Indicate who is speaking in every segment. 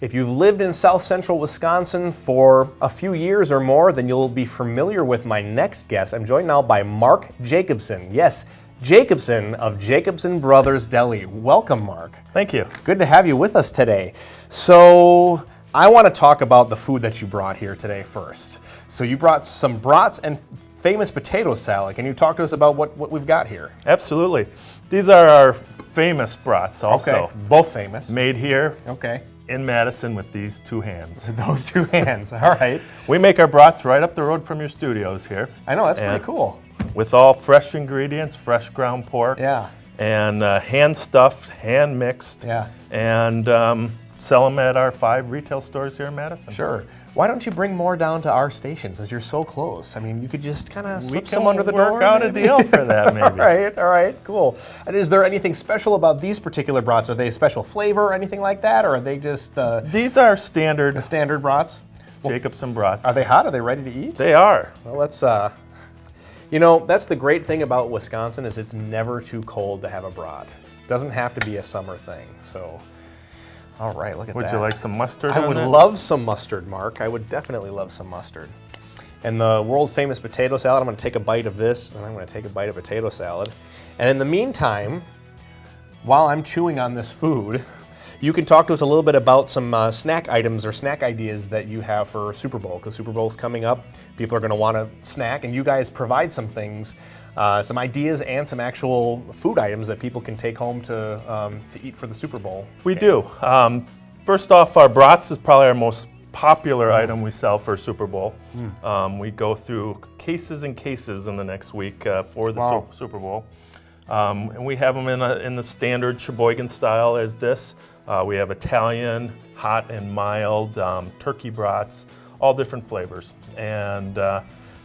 Speaker 1: If you've lived in South Central Wisconsin for a few years or more, then you'll be familiar with my next guest. I'm joined now by Mark Jacobson. Yes, Jacobson of Jacobson Brothers Deli. Welcome, Mark.
Speaker 2: Thank you.
Speaker 1: Good to have you with us today. So I want to talk about the food that you brought here today first. So you brought some brats and famous potato salad. Can you talk to us about what we've got here?
Speaker 2: Absolutely. These are our famous brats also.
Speaker 1: Okay, both famous.
Speaker 2: Made here
Speaker 1: Okay.
Speaker 2: in Madison with these two hands.
Speaker 1: Those two hands, all right.
Speaker 2: We make our brats right up the road from your studios here.
Speaker 1: I know, that's
Speaker 2: And
Speaker 1: pretty cool.
Speaker 2: With all fresh ingredients, fresh ground pork.
Speaker 1: Yeah.
Speaker 2: And hand stuffed, hand mixed.
Speaker 1: Yeah.
Speaker 2: And sell them at our 5 retail stores here in Madison.
Speaker 1: Sure. Why don't you bring more down to our station since you're so close? I mean, you could just kind of slip some under the door.
Speaker 2: We can work out
Speaker 1: maybe?
Speaker 2: a deal for that, maybe.
Speaker 1: All right, cool. And is there anything special about these particular brats? Are they a special flavor or anything like that, or are they just
Speaker 2: These are standard
Speaker 1: the standard brats?
Speaker 2: Jacobson brats.
Speaker 1: Are they hot? Are they ready to eat?
Speaker 2: They are.
Speaker 1: Well, let's. You know, that's the great thing about Wisconsin is it's never too cold to have a brat. It doesn't have to be a summer thing. So, all right, look at that.
Speaker 2: Would you like some mustard
Speaker 1: I
Speaker 2: on
Speaker 1: would
Speaker 2: that?
Speaker 1: love some mustard, Mark. I would definitely love some mustard. And the world famous potato salad, I'm going to take a bite of this, and I'm going to take a bite of potato salad. And in the meantime, while I'm chewing on this food, you can talk to us a little bit about some snack items or snack ideas that you have for Super Bowl, because Super Bowl's coming up. People are going to want to snack, and you guys provide some things, some ideas and some actual food items that people can take home to eat for the Super Bowl.
Speaker 2: We do. First off, our brats is probably our most popular item we sell for Super Bowl. We go through cases and cases in the next week for the Super Bowl. And we have them in the standard Sheboygan style as this. We have Italian, hot and mild, turkey brats, all different flavors. And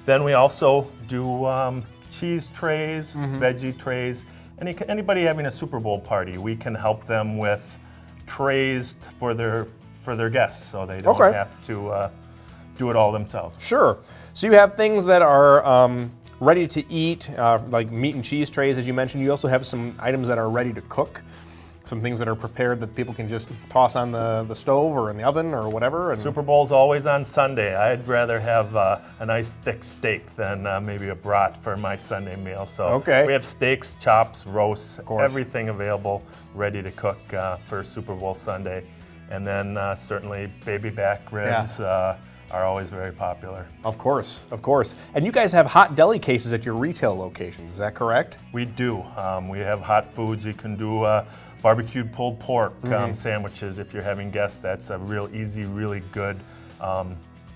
Speaker 2: then we also do cheese trays, veggie trays. Anybody having a Super Bowl party, we can help them with trays for their guests, so they don't have to do it all themselves.
Speaker 1: Sure. So you have things that are ready to eat, like meat and cheese trays, as you mentioned. You also have some items that are ready to cook. Some things that are prepared that people can just toss on the stove or in the oven or whatever. And
Speaker 2: Super Bowl's always on Sunday. I'd rather have a nice thick steak than maybe a brat for my Sunday meal. So we have steaks, chops, roasts, everything available, ready to cook for Super Bowl Sunday. And then certainly baby back ribs are always very popular.
Speaker 1: Of course. And you guys have hot deli cases at your retail locations, is that correct?
Speaker 2: We do. We have hot foods. You can do barbecued pulled pork sandwiches if you're having guests. That's a real easy, really good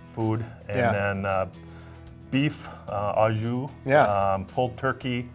Speaker 2: food. And then beef, au jus, pulled turkey,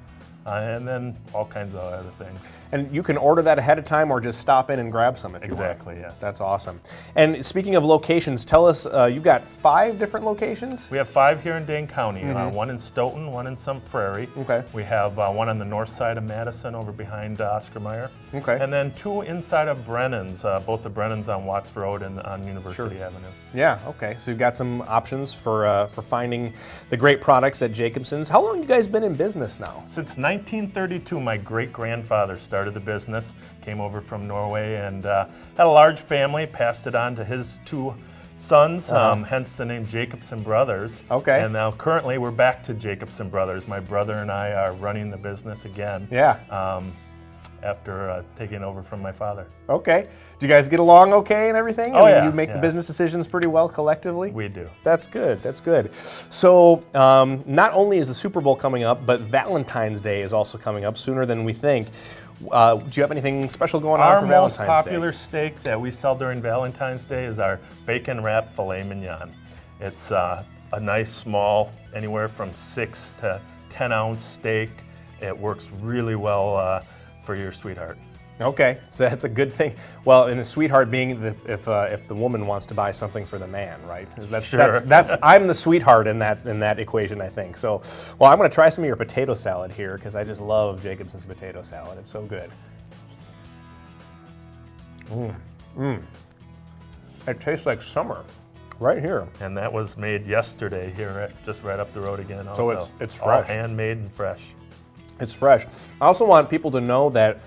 Speaker 2: and then all kinds of other things.
Speaker 1: And you can order that ahead of time or just stop in and grab some if you want.
Speaker 2: Exactly, yes.
Speaker 1: That's awesome. And speaking of locations, tell us, you've got 5 different locations?
Speaker 2: We have 5 here in Dane County, one in Stoughton, one in Sun Prairie.
Speaker 1: Okay.
Speaker 2: We have one on the north side of Madison over behind Oscar Mayer.
Speaker 1: Okay.
Speaker 2: And then 2 inside of Brennan's, both the Brennan's on Watts Road and on University Avenue.
Speaker 1: Yeah, okay. So you've got some options for finding the great products at Jacobson's. How long have you guys been in business now?
Speaker 2: Since 1932, my great-grandfather started the business, came over from Norway, and had a large family, passed it on to his 2 sons, hence the name Jacobson Brothers.
Speaker 1: Okay.
Speaker 2: And now currently we're back to Jacobson Brothers. My brother and I are running the business again.
Speaker 1: Yeah.
Speaker 2: After taking over from my father.
Speaker 1: Okay. Do you guys get along okay and everything?
Speaker 2: Oh,
Speaker 1: I mean, you make the business decisions pretty well collectively?
Speaker 2: We do.
Speaker 1: That's good. That's good. So not only is the Super Bowl coming up, but Valentine's Day is also coming up sooner than we think. Do you have anything special going on for Valentine's Day?
Speaker 2: Our most popular steak that we sell during Valentine's Day is our bacon wrapped filet mignon. It's a nice small, anywhere from 6 to 10 ounce steak. It works really well for your sweetheart.
Speaker 1: Okay, so that's a good thing. Well, and a sweetheart being if the woman wants to buy something for the man, right? That's I'm the sweetheart in that equation, I think. So, well, I'm going to try some of your potato salad here because I just love Jacobson's potato salad. It's so good. It tastes like summer, right here.
Speaker 2: And that was made yesterday here, just right up the road again. Also.
Speaker 1: So it's fresh,
Speaker 2: all handmade and fresh.
Speaker 1: It's fresh. I also want people to know that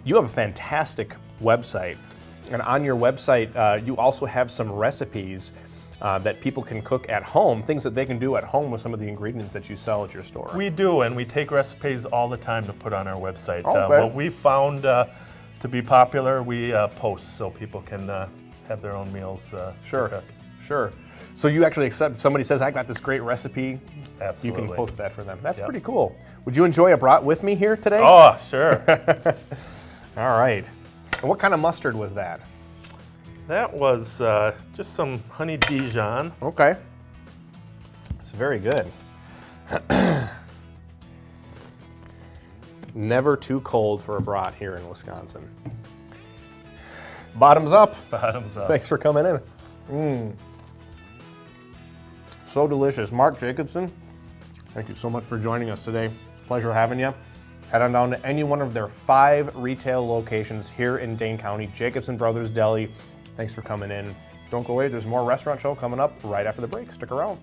Speaker 1: you have a fantastic website. And on your website, you also have some recipes that people can cook at home, things that they can do at home with some of the ingredients that you sell at your store.
Speaker 2: We do, and we take recipes all the time to put on our website.
Speaker 1: Okay.
Speaker 2: What we found to be popular, we post so people can have their own meals to cook.
Speaker 1: Sure. So you actually accept, somebody says, I got this great recipe,
Speaker 2: Absolutely.
Speaker 1: you can post that for them. That's pretty cool. Would you enjoy a brat with me here today?
Speaker 2: Oh, sure.
Speaker 1: All right. And what kind of mustard was that?
Speaker 2: That was just some honey Dijon.
Speaker 1: Okay. It's very good. Never too cold for a brat here in Wisconsin. Bottoms up.
Speaker 2: Bottoms up.
Speaker 1: Thanks for coming in. So delicious. Mark Jacobson, thank you so much for joining us today. It's a pleasure having you. Head on down to any one of their 5 retail locations here in Dane County, Jacobson Brothers Deli. Thanks for coming in. Don't go away, there's more Restaurant Show coming up right after the break. Stick around.